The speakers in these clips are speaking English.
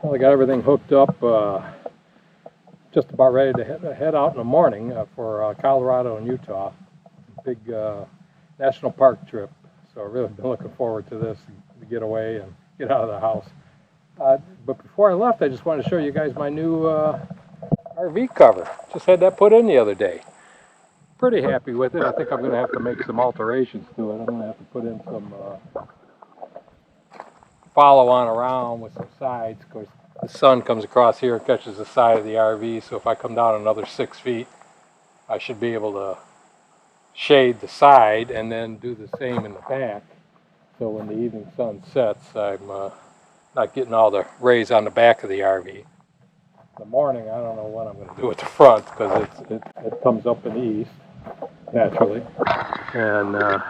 Well, I got everything hooked up, just about ready to head out in the morning for Colorado and Utah. Big national park trip. So I've really been looking forward to this, to get away and get out of the house. But before I left, I just wanted to show you guys my new RV cover. Just had that put in the other day. Pretty happy with it. I think I'm going to have to make some alterations to it. I'm going to have to put in some follow on around with some sides. Of course, the sun comes across here and catches the side of the RV, so if I come down another 6 feet, I should be able to shade the side and then do the same in the back. So when the evening sun sets, I'm not getting all the rays on the back of the RV. In the morning, I don't know what I'm going to do at the front because it comes up in the east, naturally. And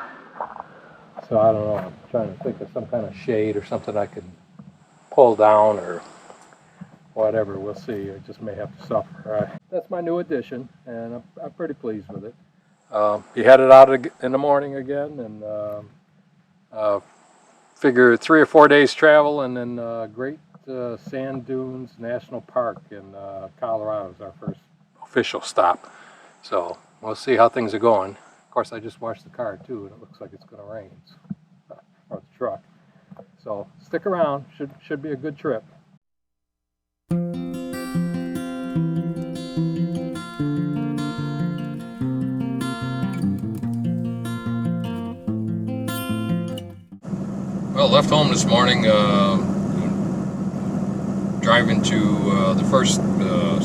so I don't know, I'm trying to think of some kind of shade or something I could pull down or whatever. We'll see. I just may have to suffer. That's my new addition, and I'm pretty pleased with it. Be headed out in the morning again, and figure 3 or 4 days travel, and then Great Sand Dunes National Park in Colorado is our first official stop. So we'll see how things are going. Of course, I just washed the car too, and it looks like it's going to rain, so, or the truck. So stick around. Should be a good trip. Well, left home this morning, driving to the first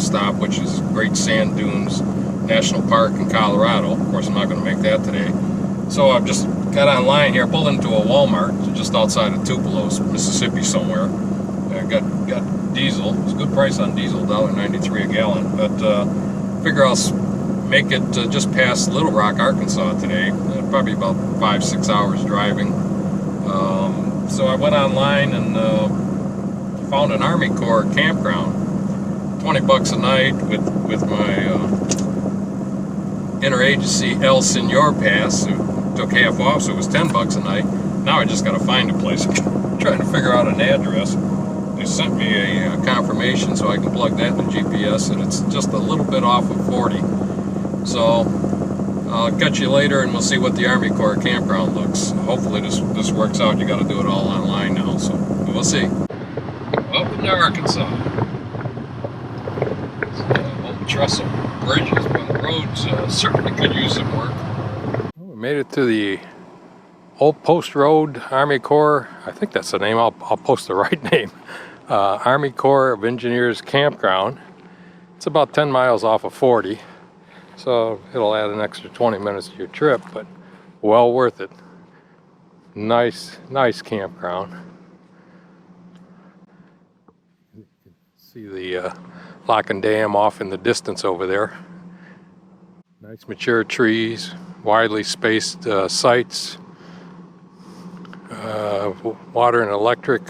stop, which is Great Sand Dunes National Park in Colorado. Of course, I'm not going to make that today. So I've just got online here, pulled into a Walmart just outside of Tupelo, Mississippi somewhere. Got diesel. It's a good price on diesel, $1.93 a gallon. But figure I'll make it just past Little Rock, Arkansas today. Probably about 5-6 hours driving. So I went online and found an Army Corps campground. $20 a night with my interagency El Senor pass. It took half off, so it was $10 a night. Now I just got to find a place. I'm trying to figure out an address. They sent me a confirmation so I can plug that in the GPS, and it's just a little bit off of 40. So I'll catch you later, and we'll see what the Army Corps campground looks. Hopefully this works out. You got to do it all online now, so we'll see. Welcome to Arkansas. Old trestle bridges, but the roads certainly could use some work. We made it to the Old Post Road Army Corps. I think that's the name. I'll post the right name. Army Corps of Engineers campground. It's about 10 miles off of 40. So it'll add an extra 20 minutes to your trip, but well worth it. Nice campground. You can see the lock and dam off in the distance over there. Nice mature trees, widely spaced sites, water and electric.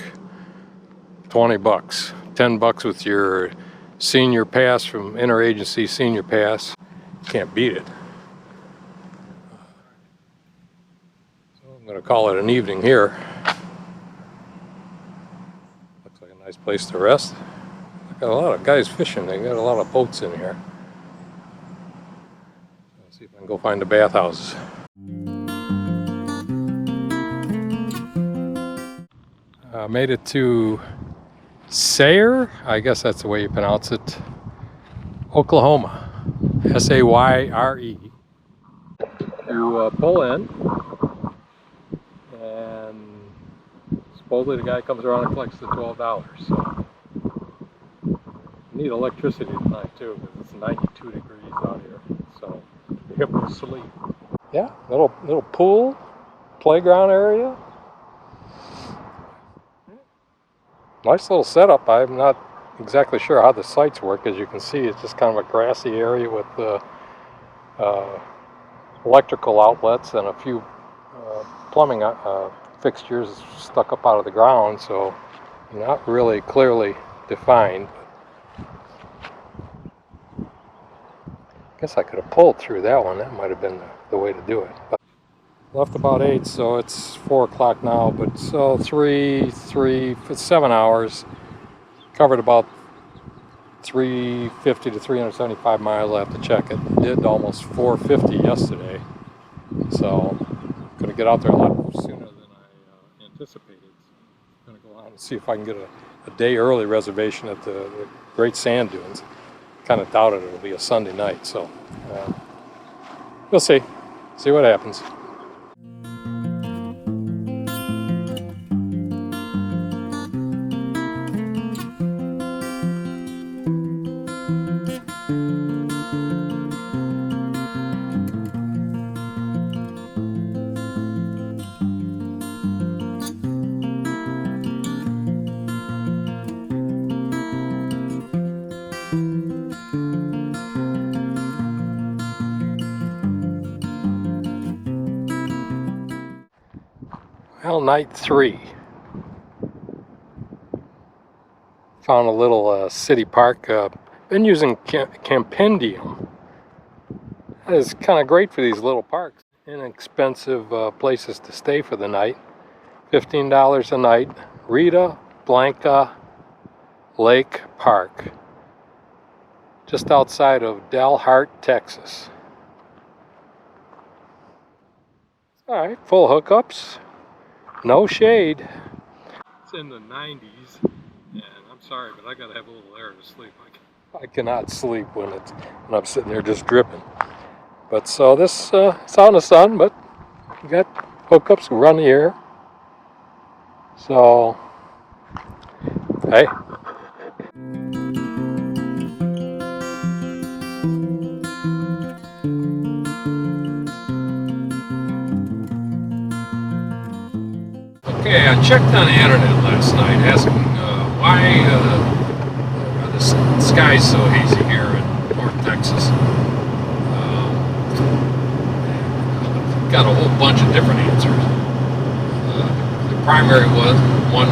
$20, $10 with your senior pass from interagency senior pass. Can't beat it. So I'm going to call it an evening here. Looks like a nice place to rest. Got a lot of guys fishing. They got a lot of boats in here. Let's see if I can go find the bathhouses. Made it to Sayre, I guess that's the way you pronounce it, Oklahoma. S-A-Y-R-E. You pull in, and supposedly the guy comes around and collects the $12. So you need electricity tonight too, because it's 92 degrees out here. So you're able to sleep. Yeah, little pool, playground area. Nice little setup. I'm not exactly sure how the sites work. As you can see, it's just kind of a grassy area with electrical outlets and a few plumbing fixtures stuck up out of the ground, so not really clearly defined. I guess I could have pulled through that one. That might have been the way to do it. But left about 8, so it's 4 o'clock now, but so 7 hours. Covered about 350 to 375 miles. I have to check it. Did almost 450 yesterday. So I'm going to get out there a lot sooner than I anticipated. I'm going to go out and see if I can get a day early reservation at the Great Sand Dunes. Kind of doubted it'll be a Sunday night, so we'll see what happens. Well, night 3. Found a little city park. Been using Campendium. That is kind of great for these little parks. Inexpensive places to stay for the night. $15 a night. Rita Blanca Lake Park. Just outside of Dalhart, Texas. Alright, full hookups. No shade. It's in the 90s, and I'm sorry, but I gotta have a little air to sleep. I cannot sleep when I'm sitting there just dripping. But so this it's out in the sun, but you got hookups to run the air. So hey. Okay, I checked on the internet last night asking why are the skies so hazy here in North Texas. Got a whole bunch of different answers. The primary one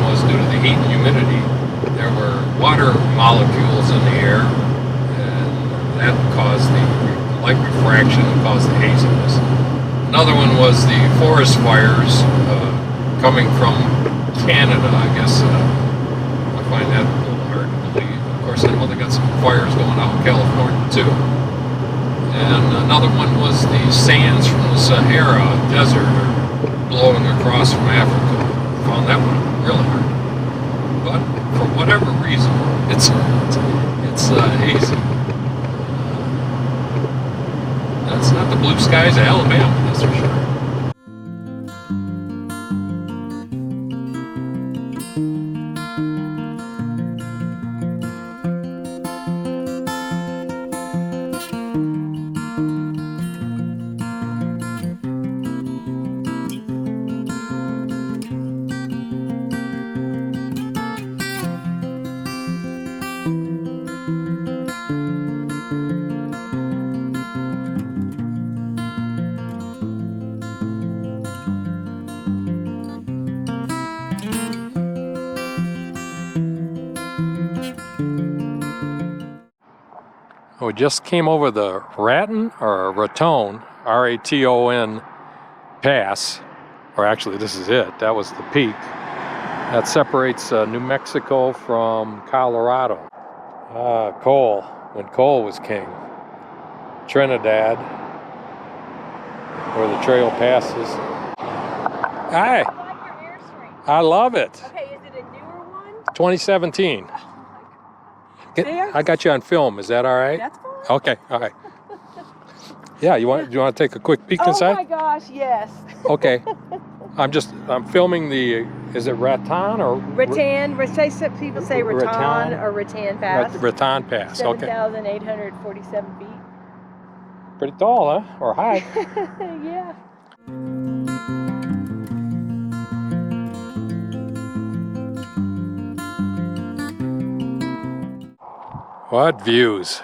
was due to the heat and humidity. There were water molecules in the air, and that caused the light refraction and caused the haziness. Another one was the forest fires coming from Canada, I guess. I find that a little hard to believe. Of course, I know they got some fires going out in California too. And another one was the sands from the Sahara Desert are blowing across from Africa. I found that one really hard. But for whatever reason, it's hazy. That's not the blue skies of Alabama, that's for sure. We just came over the Raton R-A-T-O-N pass, or actually this is it. That was the peak. That separates New Mexico from Colorado. Coal, when coal was king. Trinidad, where the trail passes. Hi. I like your Airstream. I love it. Okay, is it a newer one? 2017. I got you on film. Is that all right? That's fine. Okay, all right. Yeah, you want to take a quick peek inside? Oh my gosh, yes. Okay. I'm filming the, is it Raton or? Rattan, people say Raton or Rattan Pass. Raton Pass, okay. 7,847 feet. Pretty tall, huh? Or high. Yeah. What views.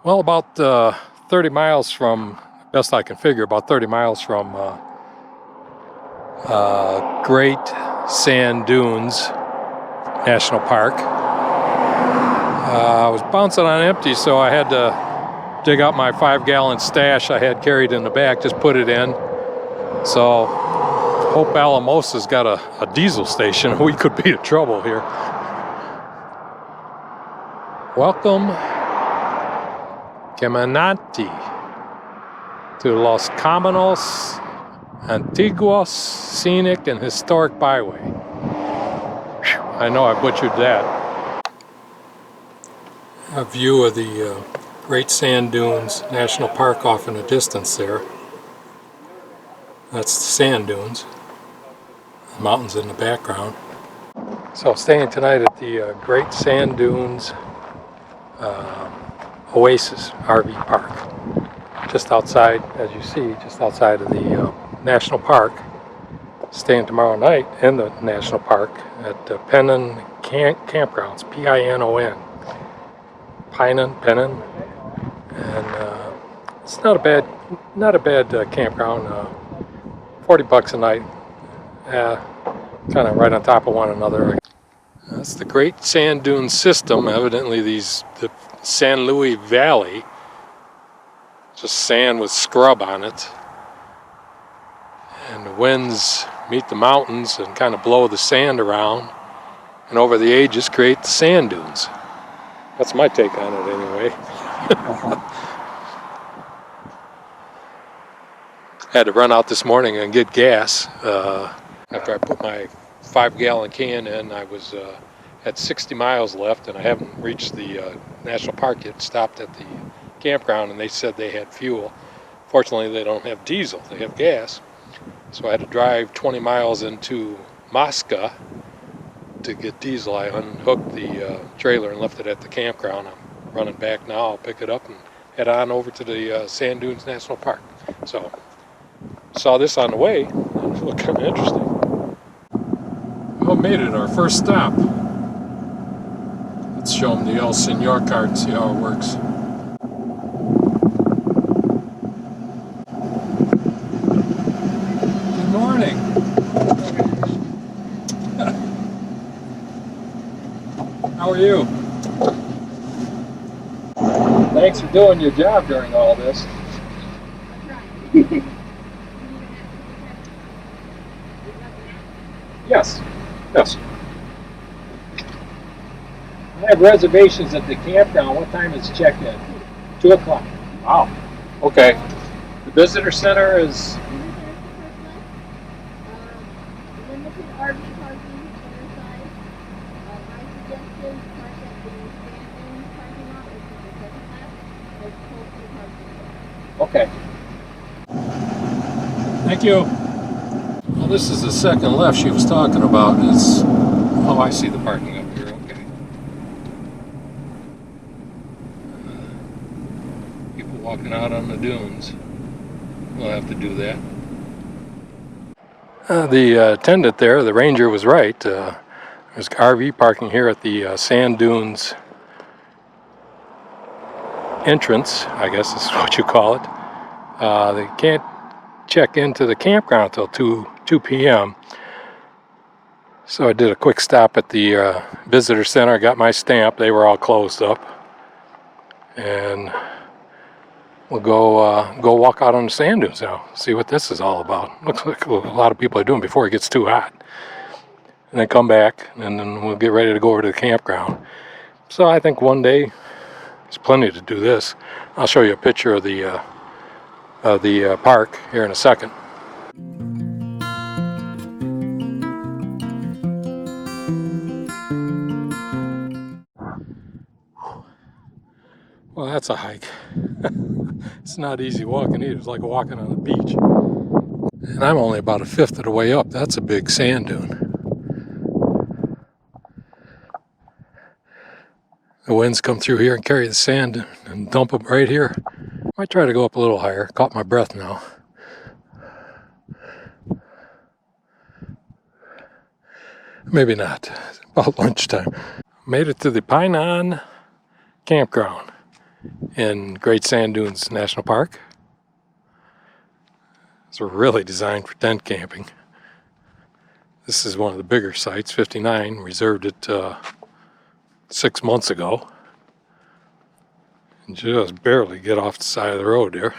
Well, about 30 miles from, best I can figure, about 30 miles from Great Sand Dunes National Park. I was bouncing on empty, so I had to dig out my 5-gallon stash I had carried in the back, just put it in. So, hope Alamosa's got a diesel station. We could be in trouble here. Welcome, Caminante, to Los Caminos Antiguos Scenic and Historic Byway. Whew, I know I butchered that. A view of the Great Sand Dunes National Park off in the distance there. That's the sand dunes. The mountains in the background. So staying tonight at the Great Sand Dunes Oasis RV Park. Just outside, as you see, just outside of the National Park. Staying tomorrow night in the National Park at Penon Campgrounds, P-I-N-O-N. Penon. And it's not a bad campground. 40 bucks a night. Kind of right on top of one another. That's the Great Sand Dune System. Evidently the San Luis Valley, just sand with scrub on it. And the winds meet the mountains and kind of blow the sand around. And over the ages create the sand dunes. That's my take on it anyway. Had to run out this morning and get gas. After I put my 5-gallon can in, I was had 60 miles left, and I haven't reached the national park yet. Stopped at the campground, and they said they had fuel. Fortunately, they don't have diesel; they have gas. So I had to drive 20 miles into Mosca to get diesel. I unhooked the trailer and left it at the campground. I'm running back now. I'll pick it up and head on over to the Sand Dunes National Park. So saw this on the way. It looked kind of interesting. Well, made it, our first stop. Let's show them the El Senor card and see how it works. Good morning. How are you? Thanks for doing your job during all this. Yes. Yes. I have reservations at the campground. What time is check-in? 2 o'clock. Wow. Okay. The visitor center is... Limited RV parking, side. My suggestion, park at the stand-in parking lot, which is the second left, as close to the parking lot. Okay. Thank you. Well, this is the second left she was talking about. Is oh, I see the parking up here. Okay. People walking out on the dunes. We'll have to do that. The attendant there, the ranger, was right. There's RV parking here at the Sand Dunes entrance, I guess is what you call it. They can't check into the campground until 2 p.m. So I did a quick stop at the visitor center, got my stamp. They were all closed up. And we'll go walk out on the sand dunes now, see what this is all about. Looks like a lot of people are doing before it gets too hot. And then come back, and then we'll get ready to go over to the campground. So I think one day there's plenty to do this. I'll show you a picture of the park here in a second. Well, that's a hike. It's not easy walking either. It's like walking on the beach. And I'm only about 1/5 of the way up. That's a big sand dune. The winds come through here and carry the sand and dump them right here. Might try to go up a little higher. Caught my breath now. Maybe not. It's about lunchtime. Made it to the Pinon Campground in Great Sand Dunes National Park. It's really designed for tent camping. This is one of the bigger sites, 59. Reserved it 6 months ago. And just barely get off the side of the road there.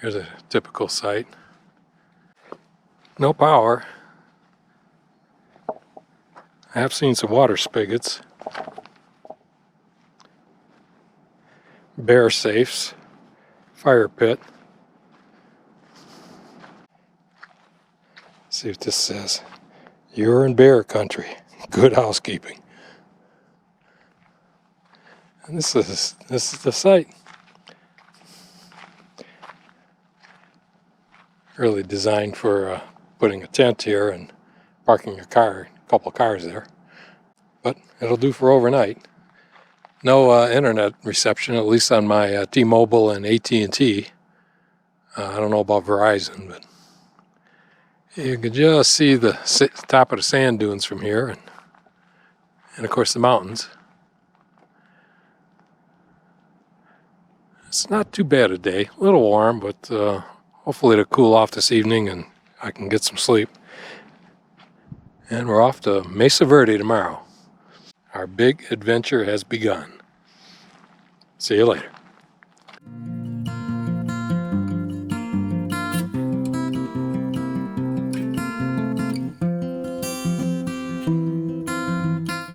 Here's a typical site. No power. I have seen some water spigots. Bear safes. Fire pit. Let's see what this says. You're in bear country. Good housekeeping. And this is the site. Really designed for putting a tent here and parking your car, a couple cars there. But it'll do for overnight. No internet reception, at least on my T-Mobile and AT&T. I don't know about Verizon, but you can just see the top of the sand dunes from here, and of course the mountains. It's not too bad a day, a little warm, but hopefully it'll cool off this evening and I can get some sleep. And we're off to Mesa Verde tomorrow. Our big adventure has begun. See you later.